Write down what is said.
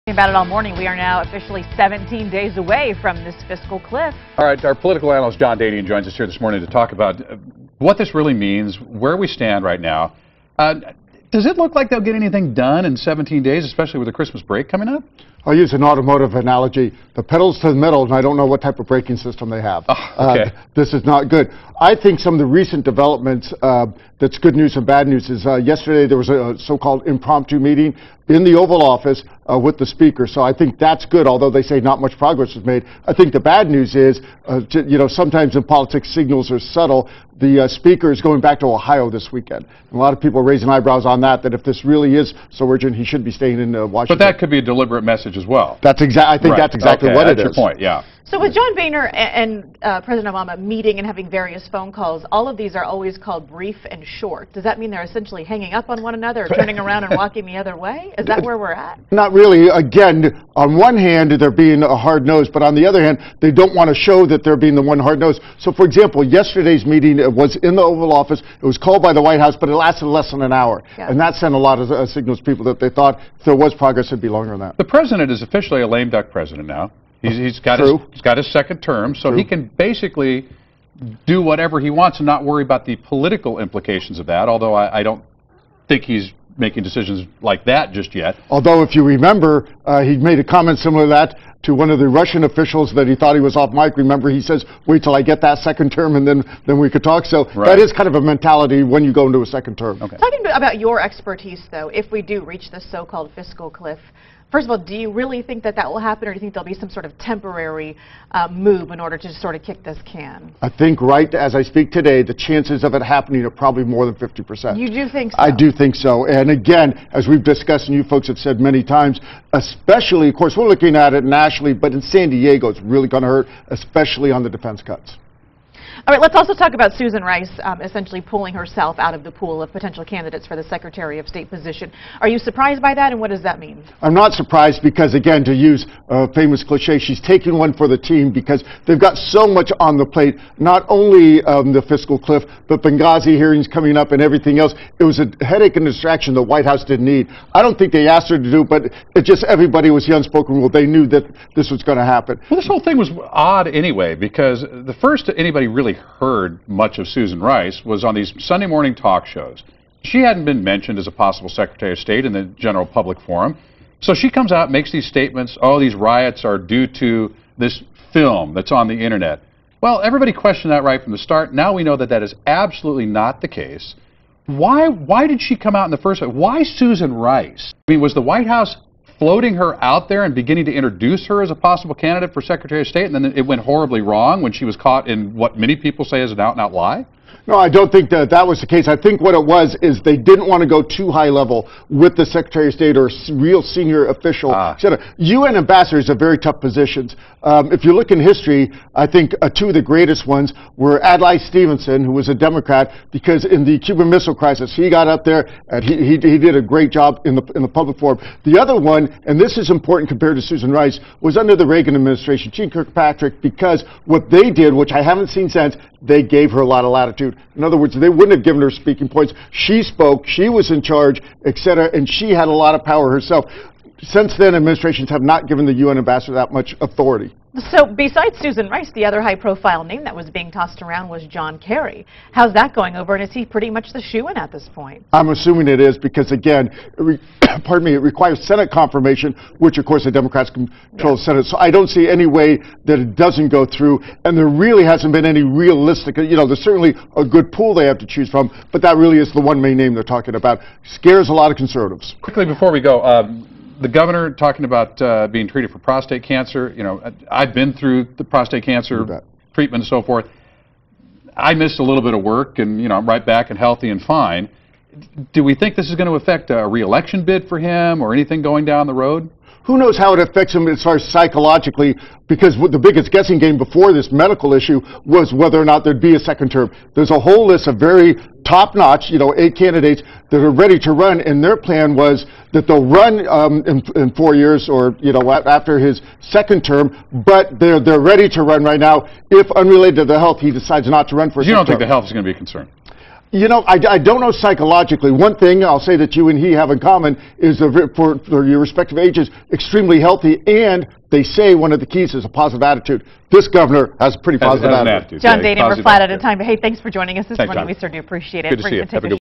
About it all morning. We are now officially 17 days away from this fiscal cliff. All right, our political analyst John Dadian joins us here this morning to talk about what this really means, where we stand right now. Does it look like they'll get anything done in 17 days, especially with the Christmas break coming up? I'll use an automotive analogy. The pedal's to the metal, and I don't know what type of braking system they have. Oh, okay. This is not good. I think some of the recent developments, that's good news and bad news, is yesterday there was a so-called impromptu meeting in the Oval Office with the Speaker. So I think that's good, although they say not much progress was made. I think the bad news is, sometimes in politics signals are subtle. The Speaker is going back to Ohio this weekend. And a lot of people are raising eyebrows on that if this really is so urgent, he should be staying in Washington. But that could be a deliberate message as well. That's I think that's exactly what it is. That's your point, yeah. So with John Boehner and President Obama meeting and having various phone calls, all of these are always called brief and short. Does that mean they're essentially hanging up on one another or turning around and walking the other way? Is that where we're at? Not really. Again, on one hand, they're being a hard-nosed, but on the other hand, they don't want to show that they're being the one hard-nosed. So, for example, yesterday's meeting was in the Oval Office. It was called by the White House, but it lasted less than an hour. Yeah. And that sent a lot of signals to people that they thought if there was progress, it'd be longer than that. The president is officially a lame duck president now. He's got his second term, so he can basically do whatever he wants and not worry about the political implications of that, although I don't think he's making decisions like that just yet. Although, if you remember, he made a comment similar to that to one of the Russian officials that he thought he was off mic. Remember, he says, wait till I get that second term and then we could talk. So that is kind of a mentality when you go into a second term. Okay. Talking about your expertise, though, if we do reach this so-called fiscal cliff, first of all, do you really think that will happen, or do you think there'll be some sort of temporary move in order to sort of kick this can? I think right as I speak today, the chances of it happening are probably more than 50%. You do think so? I do think so. And again, as we've discussed and you folks have said many times, especially, of course, we're looking at it nationally, but in San Diego, it's really going to hurt, especially on the defense cuts. All right, let's also talk about Susan Rice essentially pulling herself out of the pool of potential candidates for the Secretary of State position. Are you surprised by that, and what does that mean? I'm not surprised because, again, to use a famous cliche, she's taking one for the team because they've got so much on the plate, not only the fiscal cliff, but Benghazi hearings coming up and everything else. It was a headache and distraction the White House didn't need. I don't think they asked her to do it, but it just everybody was the unspoken rule. They knew that this was going to happen. Well, this whole thing was odd anyway, because the first anybody really heard much of Susan Rice was on these Sunday morning talk shows. She hadn't been mentioned as a possible Secretary of State in the general public forum. So she comes out, makes these statements, oh, these riots are due to this film that's on the internet. Well, everybody questioned that right from the start. Now we know that that is absolutely not the case. Why did she come out in the first place? Why Susan Rice? I mean, was the White House floating her out there and beginning to introduce her as a possible candidate for Secretary of State, and then it went horribly wrong when she was caught in what many people say is an out-and-out lie? No, I don't think that was the case. I think what it was is they didn't want to go too high level with the Secretary of State or a real senior official. UN ambassadors are very tough positions. If you look in history, I think two of the greatest ones were Adlai Stevenson, who was a Democrat, because in the Cuban Missile Crisis, he got up there and he did a great job in the public forum. The other one, and this is important compared to Susan Rice, was under the Reagan administration, Jeane Kirkpatrick, because what they did, which I haven't seen since, they gave her a lot of latitude. In other words, they wouldn't have given her speaking points. She spoke, she was in charge, etc., and she had a lot of power herself. Since then, administrations have not given the UN ambassador that much authority. So besides Susan Rice, the other high-profile name that was being tossed around was John Kerry. How's that going over, and is he pretty much the shoo-in at this point? I'm assuming it is because, again, pardon me, it requires Senate confirmation, which, of course, the Democrats control the Senate. So I don't see any way that it doesn't go through, and there really hasn't been any realistic, there's certainly a good pool they have to choose from, but that really is the one main name they're talking about. Scares a lot of conservatives. Quickly before we go, the governor talking about being treated for prostate cancer. I've been through the prostate cancer treatment and so forth. I missed a little bit of work, and I'm right back and healthy and fine. Do we think this is going to affect a re-election bid for him or anything going down the road? Who knows how it affects him as far as psychologically, because the biggest guessing game before this medical issue was whether or not there'd be a second term. There's a whole list of very top-notch, 8 candidates that are ready to run, and their plan was that they'll run in 4 years or, after his second term, but they're ready to run right now if, unrelated to the health, he decides not to run for a second term. You don't think the health is going to be a concern? You know, I don't know psychologically. One thing I'll say that you and he have in common is for your respective ages, extremely healthy, and they say one of the keys is a positive attitude. This governor has a pretty positive attitude. John Dadian, we're flat out of time, but hey, thanks for joining us this morning. John. We sure do appreciate it. Good to see you. Have a good